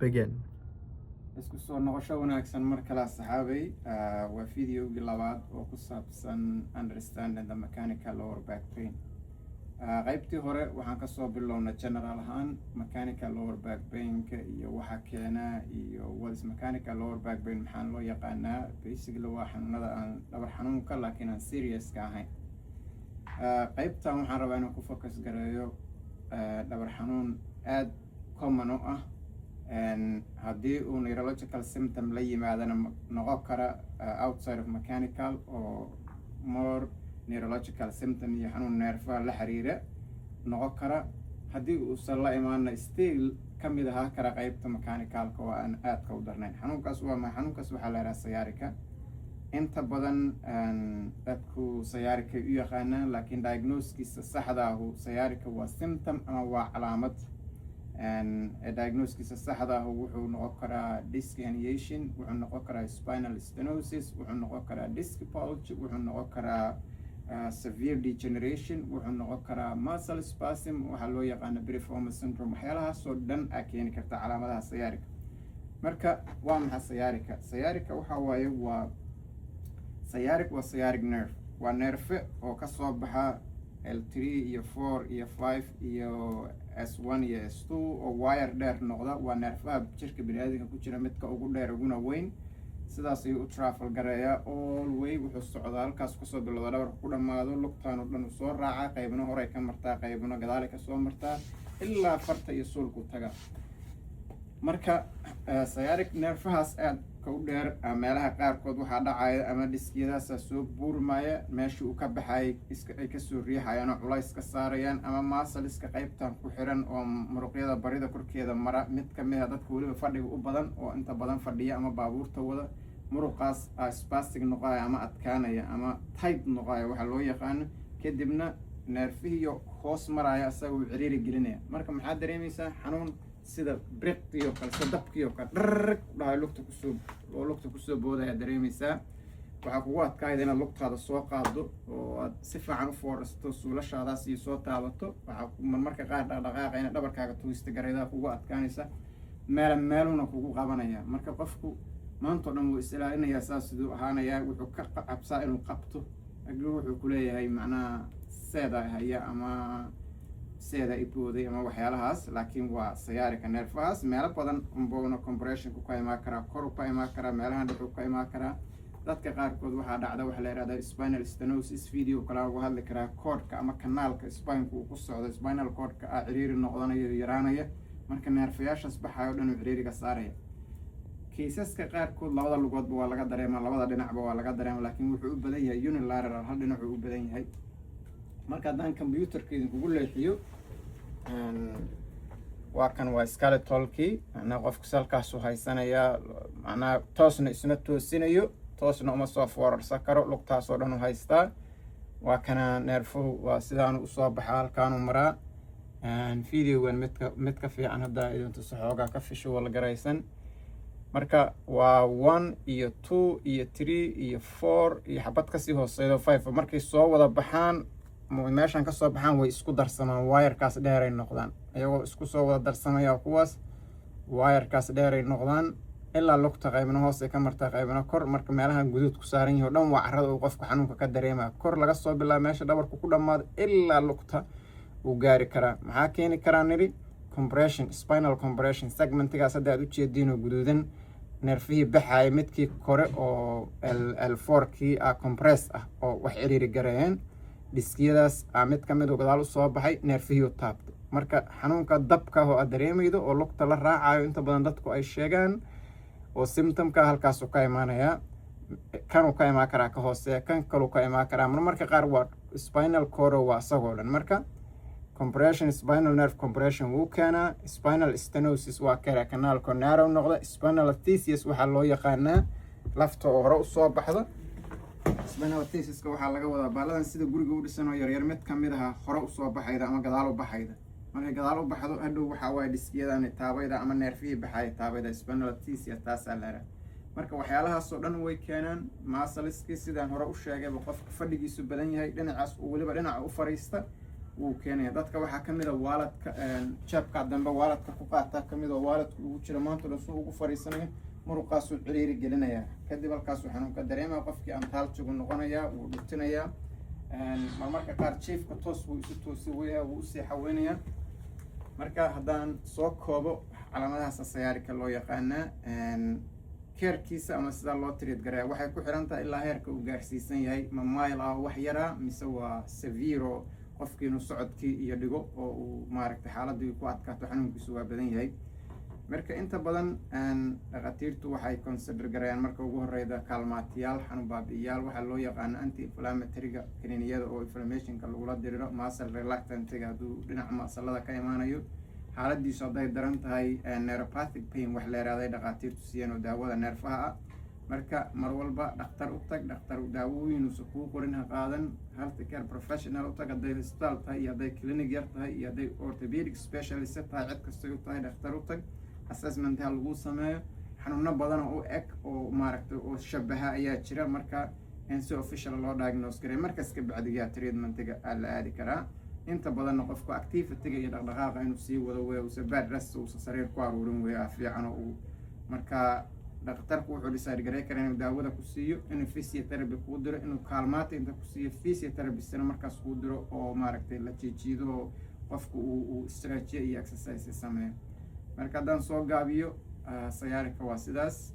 Begin. isku soo noqosho wanaagsan mar kale saxaabay waa videogii labaad oo ku saabsan understanding the mechanical lower back pain. qaybtii hore waxaan kasoo bilownay general ahaan mechanical lower back pain-ka iyo waxa keena iyo what is mechanical lower back pain maxaan loo yaqaanaa. Basically waa xanuunada aan dhabar xanuunka laakiin aan serious ka ahayn. qaybtan waxaan rabaa inaan ku focus gareeyo dhabar xanuun aad common u ah haddii uu neurological symptom la yimaadana noqon kara outside of mechanical oo more neurological symptom iyo xanuun neerfaha la xiriira noqon kara. haddii uusan la imaana still ka mid ahaa kara qaybta mechanicalka oo aan aadka u darnayn. xanuunkaas waxaa la yidhaha sciatica. inta badan dadku sciatica u yaqaanaan laakiin diagnoskiisa saxda ahu sciatica waa symptom ama waa calaamad. diagnoskiisa saxda ah wuxuu noqon karaa disc herniation, wuxuu noqon karaa spinal stenosis, wuxuu noqon karaa disc bulge, wuxuu noqon karaa severe degeneration, wuxuu noqon karaa muscle spasm, waxaa loo yaqaana piriformis syndrome. waxyaalahaasoo dhan aa keeni karta calaamadaha sciatica. marka waa maxay sciatica? sciatica waxaa waaye waa sciatic nerve, waa neerfe oo kasoo baxa L3 iyo 4 iyo 5 iyo S1 iyo S2 oo wire dheer noqda. waa neerfaha jirka biniaadamka ku jira midka ugu dheer uguna weyn. sidaas ayuu u travel gareeyaa all way, wuxuu socdaa halkaas kusoo bilowda dhabarka ku dhammaado, lugtaan oo dhan u soo raacaa, qaybna horey ka martaa, qaybna gadaale kasoo martaa ilaa farta iyo suulku taga. marka sciatic neerfahaas aad ka u dheer meelaha qaarkood waxaa dhacaya ama dhiskiyadaasa soo buurmaya, meeshii uu ka baxay ay kasoo riixayaan oo culays ka saarayaan, ama maasaliska qaybtan ku xiran oo muruqyada barida korkeeda mara. mid kamid a dadka weliba fadhiga u badan oo inta badan fadhiya ama baabuurta wada, muruqaas spastic noqoaya ama adkaanaya ama tight noqoaya waxaa loo yaqaano. kadibna neerfihiyo hoos maraya isaga uu ciriiri gelinaya. marka maxaad dareemaysaa? xanuun sida briqiyo kale, sida dabkiyo kale dharrg dhahay lugta kusoo boodaya dareemaysaa. waxaa kugu adkaayda inaad lugtaada soo qaado oo aad si fiican u foorarsato, suulashaadaas iyo soo taabato. waxaa marmarka qaar dhaqdhaqaaqa ina dhabarkaaga tugista gareedaa kugu adkaanaysa, meeluna kugu qabanaya. marka qofku maantao dhan wuu is ilaalinayaa saas siduu ahaanayaa. wuxuu ka cabsaa inuu qabto, aguu wuxuu kuleeyahay macnaha seeda haya ama seeda ibooday ama waxyaalahaas. laakiin waa sciatica neerfahaas meelo badan unbuna compressionku ka imaan karaa, koru ka imaan karaa, meelahan dhuxuu ka imaan karaa. dadka qaarkood waxaa dhacda waxa la yihahda spinal stenosis. video kale uga hadli karaa koodhka ama kanaalka spineka uu ku socdo, spinal koodhka ciriiri noqdanayo yaraanaya. marka neerfayaashaas baxayo dhan uu ciriiriga saaraya. kiisaska qaarkood labada lugoodba waa laga dareema, labada dhinacba waa laga dareema, laakiin wuxuu u badan yahay unilateral, hal dhinacuu u badan yahay. marka haddaan computerka idinkugu leexiyo, waa kan waa skeletalkii, macnaha qofku salkaasu haysanayaa, macnaha toosna isna toosinayo, toosna uma soo foorarsan karo, lugtaasoo dhan u haystaa. waa kana neerfuhu waa sidaanu usoo baxaa, halkaanu maraa. videogan mid ka fiican haddaa idin tuso xoogaa ka visual garaysan. marka waa 1 iyo 2 iyo 3 iyo 4 iyo xabad kasii hooseydo 5. markay soo wada baxaan meeshan kasoo baxaan way isku darsamaan, wirekaas dheeray noqdaan. ayagoo isku soo wada darsamaya kuwaas wirekaas dheeray noqdaan ilaa lugta qaybna hoose ka martaa, qaybna kor. marka meelahan guduud ku saaran yahay o dhan waa carrada uu qofku xanuunka ka dareemaya. kor laga soo bilaabo meesha dhabarku ku dhammaado ilaa lugta uu gaari karaa. maxaa keeni karaa nidhi? compression, spinal compression. segmentigaas hadda aad ujeediin oo guduudan, neerfihii baxaaya midkii kore oo L4kii compress ah oo wax ciriiri gareeyeen. dhiskiyadaas mid ka mid oo gadaal u soo baxay, neerfihii taabtay. marka xanuunka dabka oo aad dareemaydo oo lugta la raacayo inta badan dadku ay sheegaan oo symptomka halkaas ka imaanayaa. kanuu ka imaan karaa ka hooseeya, kan kaluu ka imaan karaa. marmarka qaar waa spinal cord waa isagoo dhan. marka compression, spinal nerve compression wuu keenaa. spinal stenosis waa kera kanaalko narrow noqda. spinal thesis waxaa loo yaqaanaa lafta oo hore usoo baxda. spinal thesiska waxaa laga wadaa baaladan sida guriga u dhisan oo yaryar mid kamid aha hore usoo baxayda ama gadaal u baxayda. markay gadaal u baxdo hadhow waxaa waaye dhiskiyadan taabayda ama neerfihii baxaya taabayda, spinal thesia taasaa leera. marka waxyaalahaasoo dhan way keenaan. maasaliskii sidaan hore u sheegayba qofka fadhigiisu badan yahay, dhinacaas uu weliba dhinaca u fariista wuu keenaya. dadka waxaa ka mid a waaladka jeebka dambe waaladka ku qaataa ka mid oo waaladka ugu jira maanta dhan suu ugu fariisanayo muruqaasuu ciriiri gelinayaa, kadib halkaasuu xanuunka dareemaya, qofkii antaaljigu noqonayaa, wuu dhutinayaa, marmarka qaar jiefka toos wuu isu toosi weyaa, wuu usii xaweynayaa. marka haddaan soo koobo calaamadahaas sayaarika loo yaqaanaa, keerkiisa ama sidaa loo tiriid garaya waxay ku xiran tahay ilaa heerka uu gaarsiisan yahay, ma mile ah wax yaraa mise waa severo qofkii inuu socodkii iyo dhigo oo uu maaragtay xaaladii ku adkaato xanuunkiisu waa badan yahay. marka inta badan dhakhaatiirtu waxay consider garayaan marka ugu horeyda kaalmaatiyaal, xanuun baabi'iyaal, waxaa loo yaqaano anti inflammatoryga kaniiniyada oo inflammationka lagula diriro, muscle relaxantiga hadduu dhinaca masalada ka imaanayo, xaaladiisu hadday daran tahay neuropathic pain wax la yihahday dhakhaatiirtu siiyeen oo daawada neerfaha ah. marka mar walba dhakhtar u tag, dhakhtar daawooyinuusa kuu qorin ha qaadan, health care professional u tag, hadday hospital tahay iyo hadday clinic yar tahay iyo hadday orthopedic specialist tahay, cid kastay u tahay dhakhtar u tag, assessment ha lagu sameeyo. xanuuno badan oo u eg oo maaragtay oo shabaha ayaa jira, marka in si official loo diagnose garay markas ka bacdigaa treatmentiga la aadi karaa. inta badanna qofku activity-ga iyo dhaqdhaqaaqa inuu sii wado weya, uusa bad rest uusa sariir ku aruurin weya fiican oo uu marka dhakhtarku wuxuu decide garay karaa inuu daawada ku siiyo, inuu physiotherapy kuu diro, inuu kaalmaata inta ku siiyo physiotherapistna markaas kuu diro oo maaragtay la jiijiido oo qofku uu stretchiyo iyo exercise sameeyo. marka haddaan soo gaabiyo sayaarika waa sidaas.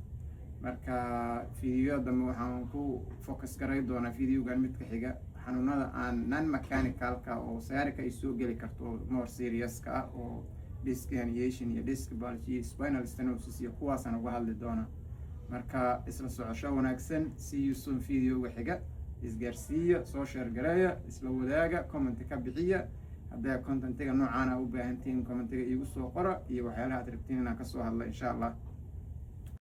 marka fiidiyoda dambe waxaan ku focus garay doonaa fiidiyogan midka xiga xanuunada aan non mechanicalka oo sayaarika ay soo geli karto more seriouska ah oo disc herniation iyo disc bulge iyo spinal stenosis iyo kuwaasaan uga hadli doonaa. marka isla socosho wanaagsan, see you soon videoga xiga, isgaarsiiya, soo share gareeya, isla wadaaga, comment ka bixiya. hadday contentiga noocaana u baahantihiin commentiga iigu soo qora iyo waxyaalaha aad rabtiin inaan ka soo hadlo insha allah.